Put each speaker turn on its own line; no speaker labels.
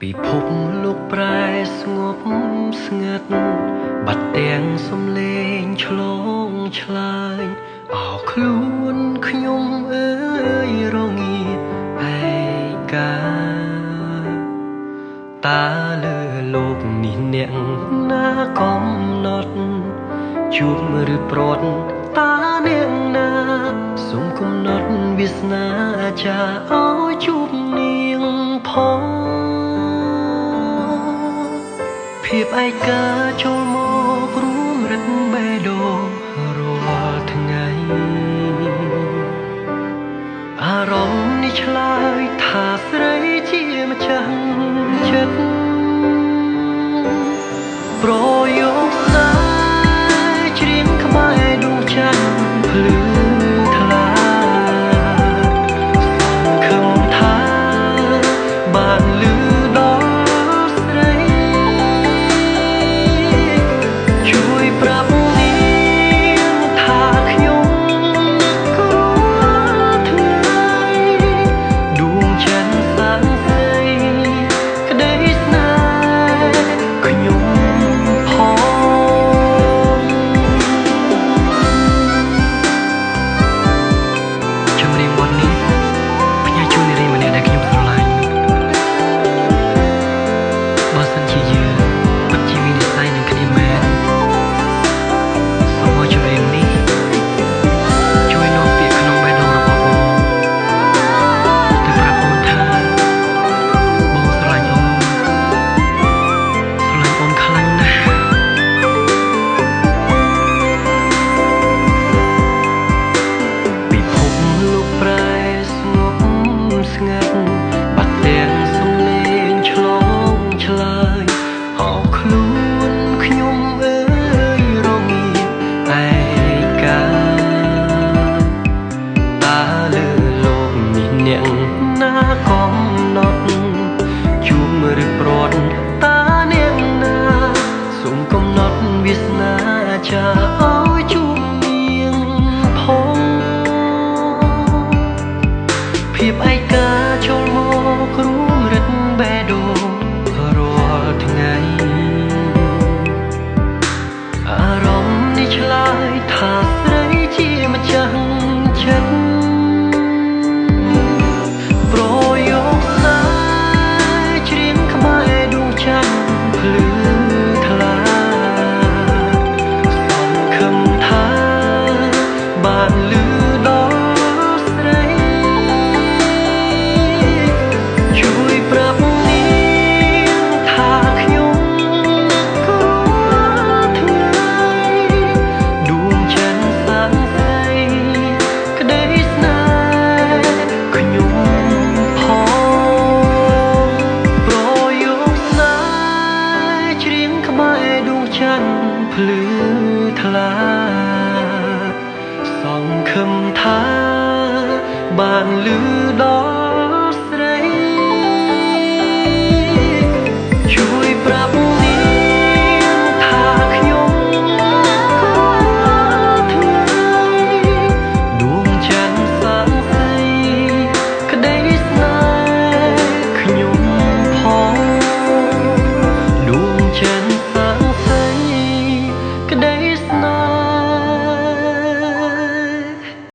ពីភពលោកប្រែស្ងប់ស្ងាត់បាត់ទាំងសំឡេងឆ្លងឆ្លើយអោខ្លួនខ្ញុំអើយរងាឯកាតើលើលោកនេះអ្នកណាកំណត់ជួបឬប្រត់តើអ្នកណាសូមកំណត់វាសនាចាឲ្យជួបនាងផងភាពឯកាចូលមករួមរិទ្ធបេះដូងរាល់ថ្ងៃអារម្មណ៍នេះឆ្លើយថាស្រីជាម្ចាស់ចិត្តប្រយោគស្នេហ៍ច្រៀងខ្មែរដួងច័ន្ទភ្លឺថ្លាសង្ឃឹមថាបានលឺដល់ស្រីជួយប្រាប់នាងថាខ្ញុំក៏ថ្ងៃដួងច័ន្ទសាងស្រីក្តីស្នេហ៍ខ្ញុំណាកំណត់ជួបឬប្រត់តើអ្នកណាសូមកំណត់វាសនាចាឲ្យជួបនាងផងភាពឯកាចូលមករួមរិទ្ធបេះដូងរាល់ថ្ងៃអារម្មណ៍នេះឆ្លើយថាស្រីជាម្ចាស់ចិត្តភ្លឺថ្លាសង្ឃឹមថាបានលឺដល់